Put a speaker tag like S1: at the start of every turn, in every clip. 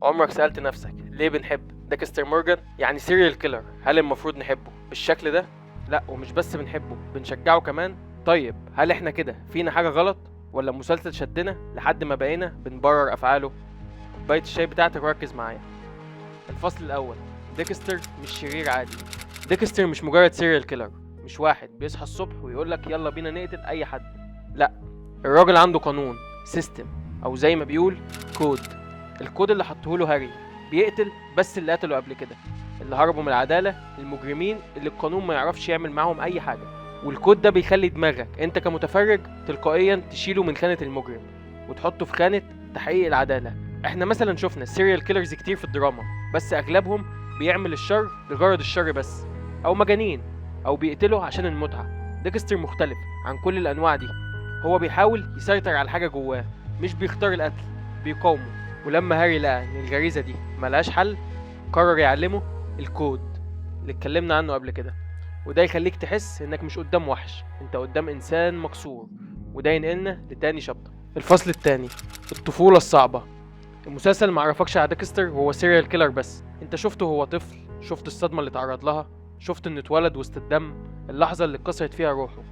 S1: عمرك سألت نفسك ليه بنحب ديكستر مورجان؟ يعني سيريال كيلر، هل المفروض نحبه بالشكل ده؟ لا، ومش بس بنحبه، بنشجعه كمان. طيب هل احنا كده فينا حاجة غلط، ولا المسلسل شدنا لحد ما بقينا بنبرر افعاله؟ كوباية الشاي بتاعتك وركز معايا. الفصل الاول. ديكستر مش شرير عادي. ديكستر مش مجرد سيريال كيلر، مش واحد بيصحى الصبح ويقولك يلا بينا نقتل اي حد. لا، الراجل عنده قانون، سيستم، او زي ما بيقول كود. الكود اللي حطهوله هاري بيقتل بس اللي قتلوا قبل كده، اللي هربوا من العدالة، المجرمين اللي القانون ما يعرفش يعمل معاهم اي حاجة. والكود ده بيخلي دماغك انت كمتفرج تلقائيا تشيله من خانة المجرم وتحطه في خانة تحقيق العدالة. احنا مثلا شفنا سيريال كيلرز كتير في الدراما، بس اغلبهم بيعمل الشر لغرض الشر بس، او مجانين، او بيقتلوا عشان المتعة. ديكستر مختلف عن كل الانواع دي، هو بيحاول يسيطر على حاجة جواه، مش بيختار القتل، بيقاومه. ولما هاري لقى ان الغريزة دي ملهاش حل، قرر يعلمه الكود اللي اتكلمنا عنه قبل كده. وده يخليك تحس انك مش قدام وحش، انت قدام انسان مكسور. وده ينقلنا لتاني شابتر، الفصل التاني، الطفولة الصعبة. المسلسل معرفكش على ديكستر وهو سيريال كيلر بس، انت شفته وهو طفل، شفت الصدمة اللي اتعرض لها، شفت انه اتولد وسط الدم، اللحظة اللي اتكسرت فيها روحه.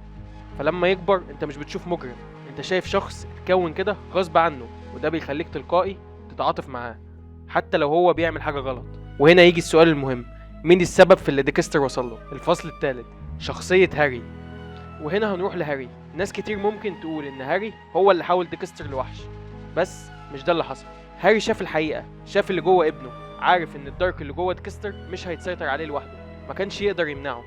S1: فلما يكبر انت مش بتشوف مجرم، انت شايف شخص اتكون كده غصب عنه، وده بيخليك تلقائي تتعاطف معاه حتى لو هو بيعمل حاجة غلط. وهنا يجي السؤال المهم، مين السبب في اللي ديكستر وصله؟ الفصل الثالث، شخصية هاري. وهنا هنروح لهاري. ناس كتير ممكن تقول ان هاري هو اللي حول ديكستر لوحش، بس مش ده اللي حصل. هاري شاف الحقيقة، شاف اللي جوه ابنه، عارف ان الدارك اللي جوه ديكستر مش هيتسيطر عليه لوحده، ما كانش يقدر يمنعه،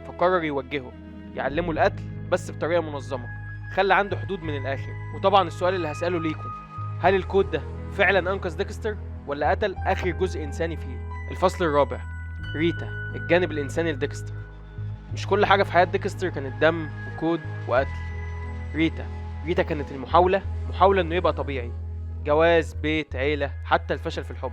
S1: فقرر يوجهه، يعلمه القتل بس بطريقة منظمة، خلى عنده حدود من الآخر. وطبعا السؤال اللي هسأله ليكم، هل الكود ده فعلا أنقذ ديكستر ولا قتل آخر جزء إنساني فيه؟ الفصل الرابع، ريتا، الجانب الإنساني لديكستر. مش كل حاجة في حياة ديكستر كانت دم وكود وقتل. ريتا كانت محاولة إنه يبقى طبيعي، جواز، بيت، عيلة، حتى الفشل في الحب.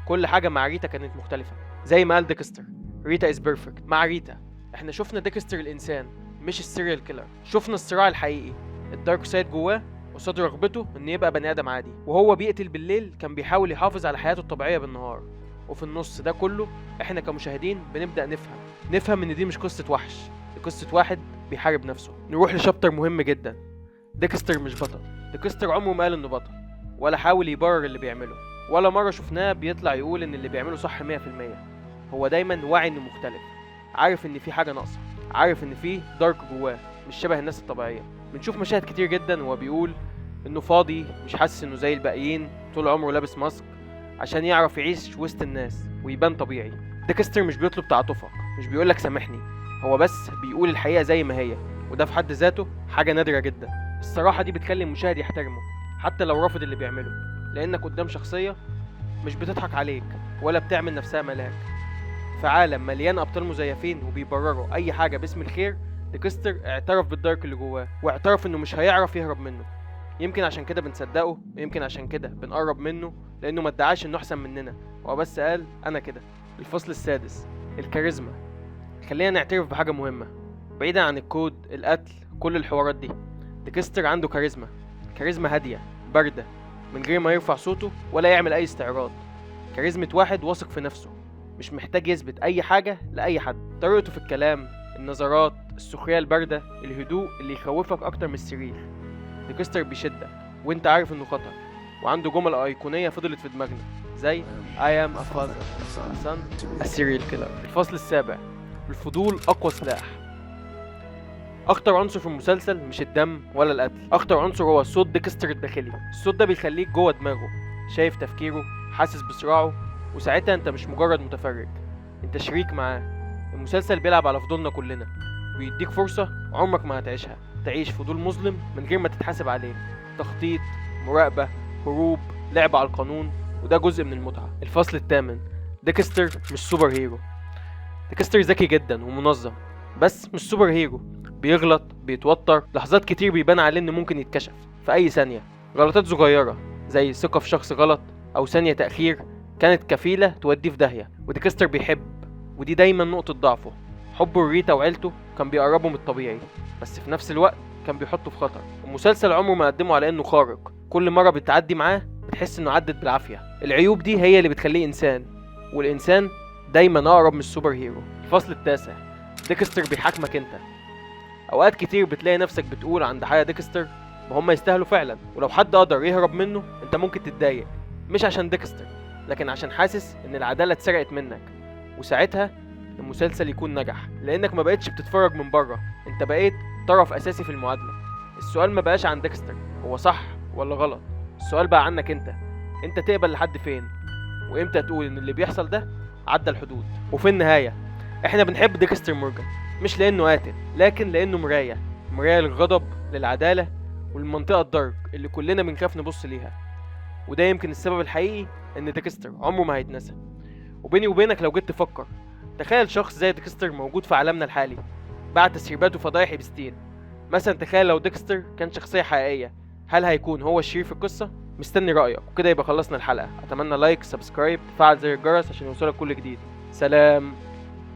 S1: كل حاجة مع ريتا كانت مختلفة. زي ما قال ديكستر، ريتا از بيرفكت. مع ريتا احنا شفنا ديكستر الإنسان، مش السيريال كيلر. شفنا الصراع الحقيقي، الدارك سايد جواه قصاد رغبته إن يبقى بني آدم عادي. وهو بيقتل بالليل كان بيحاول يحافظ على حياته الطبيعية بالنهار. وفي النص ده كله احنا كمشاهدين بنبدأ نفهم ان دي مش قصة وحش، دي قصة واحد بيحارب نفسه. نروح لشابتر مهم جدا، ديكستر مش بطل. ديكستر عمره ما قال انه بطل، ولا حاول يبرر اللي بيعمله، ولا مرة شفناه بيطلع يقول ان اللي بيعمله صح 100%. هو دايما واعي انه مختلف، عارف ان في حاجة ناقصة، عارف ان في دارك جواه مش شبه الناس الطبيعية. بنشوف مشاهد كتير جدا وهو بيقول انه فاضي، مش حاسس انه زي الباقيين، طول عمره لابس ماسك عشان يعرف يعيش وسط الناس ويبان طبيعي. ديكستر مش بيطلب تعاطفك، مش بيقولك سامحني، هو بس بيقول الحقيقة زي ما هي. وده في حد ذاته حاجة نادرة جدا. الصراحة دي بتخلي المشاهد يحترمه حتى لو رافض اللي بيعمله، لأنك قدام شخصية مش بتضحك عليك ولا بتعمل نفسها ملاك. في عالم مليان أبطال مزيفين وبيبرروا أي حاجة باسم الخير، ديكستر اعترف بالدارك اللي جواه، واعترف إنه مش هيعرف يهرب منه. يمكن عشان كده بنصدقه، ويمكن عشان كده بنقرب منه، لأنه ما ادعاش إنه أحسن مننا، هو بس قال أنا كده. الفصل السادس، الكاريزما. خلينا نعترف بحاجة مهمة، بعيدا عن الكود، القتل، كل الحوارات دي، ديكستر عنده كاريزما هادية باردة، من غير ما يرفع صوته ولا يعمل أي استعراض. كاريزما واحد واثق في نفسه، مش محتاج يثبت أي حاجة لأي حد. طريقته في الكلام، النظرات، السخرية الباردة، الهدوء اللي يخوفك أكتر من السرير. ديكستر بيشدك وانت عارف انه خطر، وعنده جمل أيقونية فضلت في دماغنا زي I am a father, a son, a serial killer. الفصل السابع، الفضول أقوى سلاح. أخطر عنصر في المسلسل مش الدم ولا القتل، أخطر عنصر هو صوت ديكستر الداخلي. الصوت ده بيخليك جوه دماغه، شايف تفكيره، حاسس بصراعه، وساعتها انت مش مجرد متفرج، انت شريك معاه. المسلسل بيلعب على فضولنا كلنا، ويديك فرصة عمرك ما هتعيشها، تعيش فضول مظلم من غير ما تتحاسب عليه. تخطيط، مراقبة، هروب، لعب على القانون، وده جزء من المتعة. الفصل الثامن، ديكستر مش سوبر هيرو. ديكستر ذكي جدا ومنظم، بس مش سوبر هيرو. بيغلط، بيتوتر، لحظات كتير بيبان عليه انه ممكن يتكشف في اي ثانية. غلطات صغيرة زي ثقة في شخص غلط او ثانية تأخير كانت كفيلة توديه في داهية. وديكستر بيحب، ودي دايما نقطة ضعفه. حبه لريتا وعيلته كان بيقربه من الطبيعي، بس في نفس الوقت كان بيحطه في خطر. المسلسل عمره ما قدمه على انه خارق، كل مرة بتعدي معاه بيحس انه عدت بالعافيه. العيوب دي هي اللي بتخليه انسان، والانسان دايما اقرب من السوبر هيرو. الفصل التاسع، ديكستر بيحاكمك انت. اوقات كتير بتلاقي نفسك بتقول عند حاجه ديكستر ما هم يستاهلوا فعلا، ولو حد قدر يهرب منه انت ممكن تتضايق، مش عشان ديكستر لكن عشان حاسس ان العداله اتسرقت منك. وساعتها المسلسل يكون نجح، لانك ما بقتش بتتفرج من بره، انت بقيت طرف اساسي في المعادله. السؤال ما بقاش عن ديكستر هو صح ولا غلط، السؤال بقى عنك انت تقبل لحد فين، وامتى تقول ان اللي بيحصل ده عدى الحدود. وفي النهايه احنا بنحب ديكستر مورجان مش لانه قاتل، لكن لانه مرايه للغضب، للعداله، والمنطقه الدارك اللي كلنا بنخاف نبص ليها. وده يمكن السبب الحقيقي ان ديكستر عمره ما هيتنسى. وبيني وبينك لو جيت تفكر، تخيل شخص زي ديكستر موجود في عالمنا الحالي بعد تسريبات وفضايح إبستين. مثلا تخيل لو ديكستر كان شخصية حقيقية، هل هيكون هو الشرير في القصة؟ مستني رأيك. وكده يبقى خلصنا الحلقة. اتمنى لايك، سبسكرايب، تفعل زر الجرس عشان يوصلك كل جديد. سلام.